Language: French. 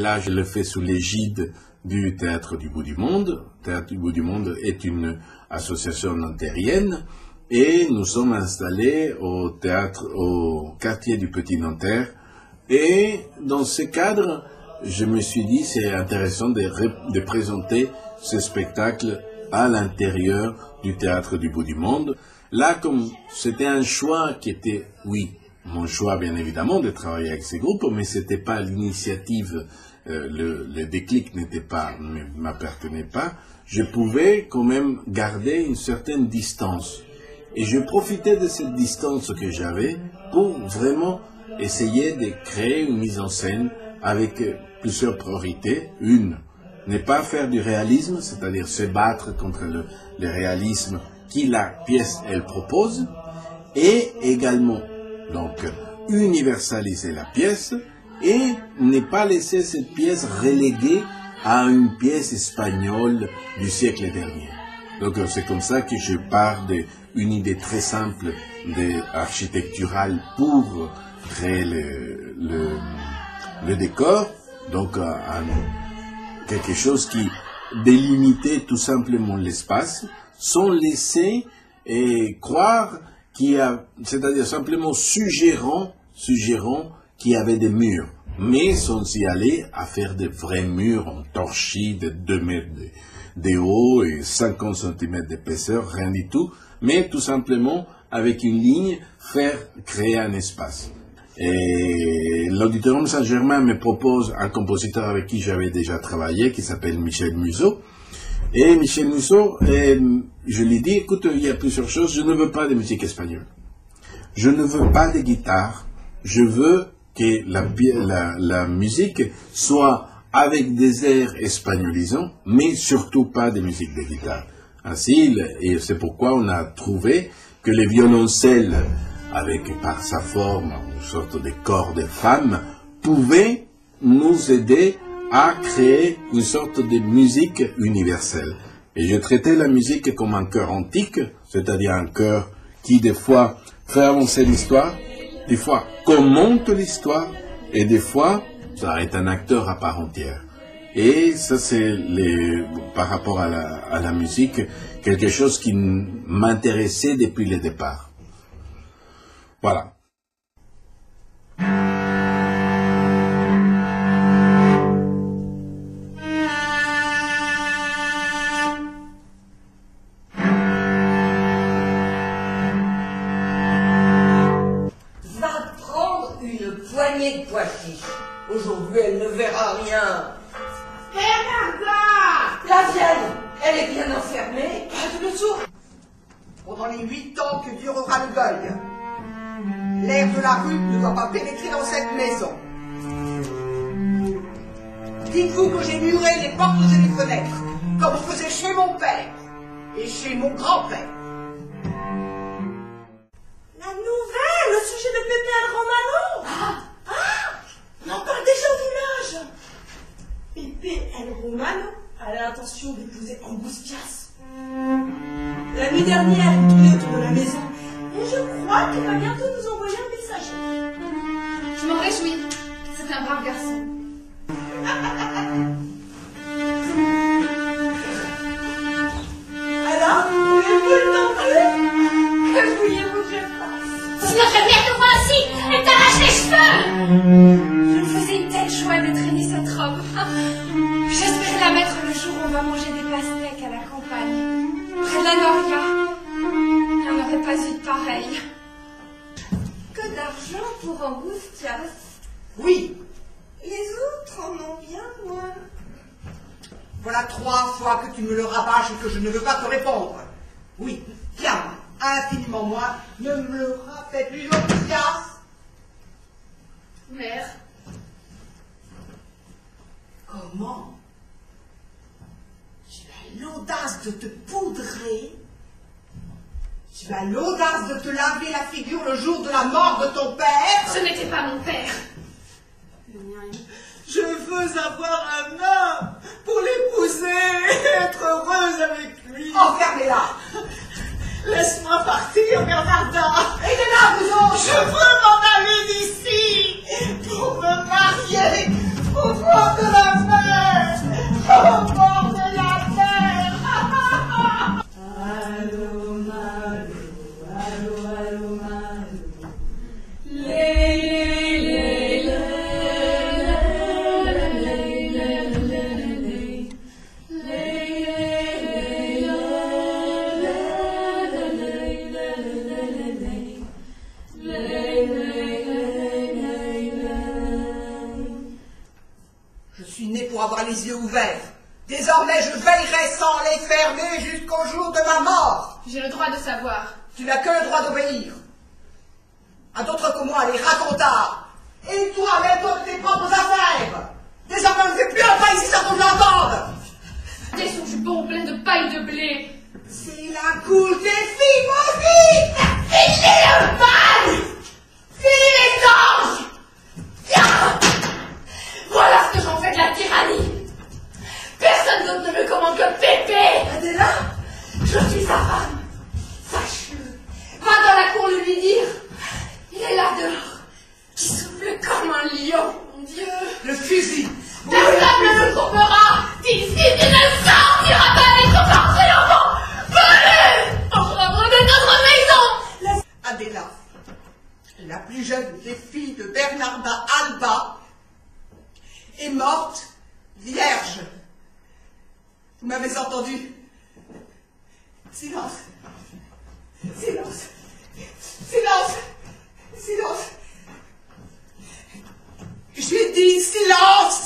là, je le fais sous l'égide du Théâtre du Bout du Monde. Le Théâtre du Bout du Monde est une association nantérienne et nous sommes installés au quartier du Petit Nanterre. Et dans ce cadre, je me suis dit c'est intéressant de présenter ce spectacle à l'intérieur du Théâtre du Bout du Monde. Là, comme c'était un choix qui était, oui, mon choix bien évidemment de travailler avec ces groupes, mais c'était pas l'initiative, le déclic ne m'appartenait pas, je pouvais quand même garder une certaine distance. Et je profitais de cette distance que j'avais pour vraiment essayer de créer une mise en scène avec plusieurs priorités. Une, ne pas faire du réalisme, c'est-à-dire se battre contre le réalisme qui la pièce elle propose, et également donc universaliser la pièce et ne pas laisser cette pièce reléguée à une pièce espagnole du siècle dernier. Donc c'est comme ça que je pars d'une idée très simple architecturale pour créer le décor, donc quelque chose qui délimitait tout simplement l'espace sans laisser croire c'est-à-dire simplement suggérant qu'il y avait des murs, mais sans y aller à faire des vrais murs en torchis de 2 mètres de haut et 50 cm d'épaisseur, rien du tout, mais tout simplement avec une ligne créer un espace. Et l'Auditorium Saint-Germain me propose un compositeur avec qui j'avais déjà travaillé, qui s'appelle Michel Museau. Et Michel Museau, je lui dis, écoute, il y a plusieurs choses, je ne veux pas de musique espagnole. Je ne veux pas de guitare. Je veux que la musique soit avec des airs espagnolisants, mais surtout pas de musique de guitare. Ainsi, et c'est pourquoi on a trouvé que les violoncelles, par sa forme, une sorte de corps de femme, pouvaient nous aider à créer une sorte de musique universelle. Et je traitais la musique comme un chœur antique, c'est-à-dire un chœur qui, des fois, fait avancer l'histoire, des fois commente l'histoire, et des fois, ça est un acteur à part entière. Et ça, c'est par rapport à la musique, quelque chose qui m'intéressait depuis le départ. Voilà. Aujourd'hui, elle ne verra rien. Bernarda! La vieille, elle est bien enfermée. Pas de leçon. Pendant les 8 ans que durera le deuil, l'air de la rue ne doit pas pénétrer dans cette maison. Dites-vous que j'ai muré les portes et les fenêtres, comme on faisait chez mon père et chez mon grand-père. La nouvelle, le sujet de Pépé El Romano. On en parle déjà au village. Pépé El Romano a l'intention d'épouser Angoustias. La nuit dernière, il tournait autour de la maison. Et je crois qu'il va bientôt nous envoyer un messager. Je m'en réjouis. C'est un brave garçon. Alors, vous le non plus? Que vouliez-vous que je fasse? Si notre mère te voit ainsi, elle t'arrache les cheveux. Je me faisais une telle joie de traîner cette robe. J'espère la mettre le jour où on va manger des pastèques à la campagne. Près de la Noria. Il n'y en aurait pas eu de pareil. Que d'argent pour Angoustias. Oui, Les autres en ont bien moins. voilà 3 fois que tu me le rabâches et que je ne veux pas te répondre. Oui, tiens, infiniment moins, ne me le rappelle plus, Angoustias. Mère. Comment? Tu as l'audace de te poudrer? Tu as l'audace de te laver la figure le jour de la mort de ton père? Ce n'était pas mon père. Je veux avoir un homme pour l'épouser et être heureuse avec lui. Enfermez-la. Laisse-moi partir, Bernarda. Et de là, vous autres. Je veux m'en aller d'ici pour me marier, pour Au fond de la mer! Au bord de la mer! Allô, Malo, allô, allô, Malo. Je suis né pour avoir les yeux ouverts. Désormais, je veillerai sans les fermer jusqu'au jour de ma mort. J'ai le droit de savoir. Tu n'as que le droit d'obéir. À d'autres que moi, les racontards. Et toi, mets-toi de tes propres affaires. Désormais, on ne fait plus un pas ici sans qu'on l'entende. Dès son jupon plein de paille de blé. C'est la cour des filles maudites. Filez le mal! Filez les anges! Tiens! Voilà ce que j'en fais de la tyrannie. Personne d'autre ne me commande que Pépé. Adela, Je suis sa femme. Sache-le. Va dans la cour le lui dire. Il est là dehors, qui souffle comme un lion, mon Dieu. le fusil. Personne ne le trouvera. D'ici, tu ne sortiras pas avec ton corps triomphant. Venez, encombre de notre maison. Adela, la plus jeune des filles de Bernarda Alba, est morte vierge. Vous m'avez entendu? Silence. Silence. Silence. Silence. J'ai dit silence.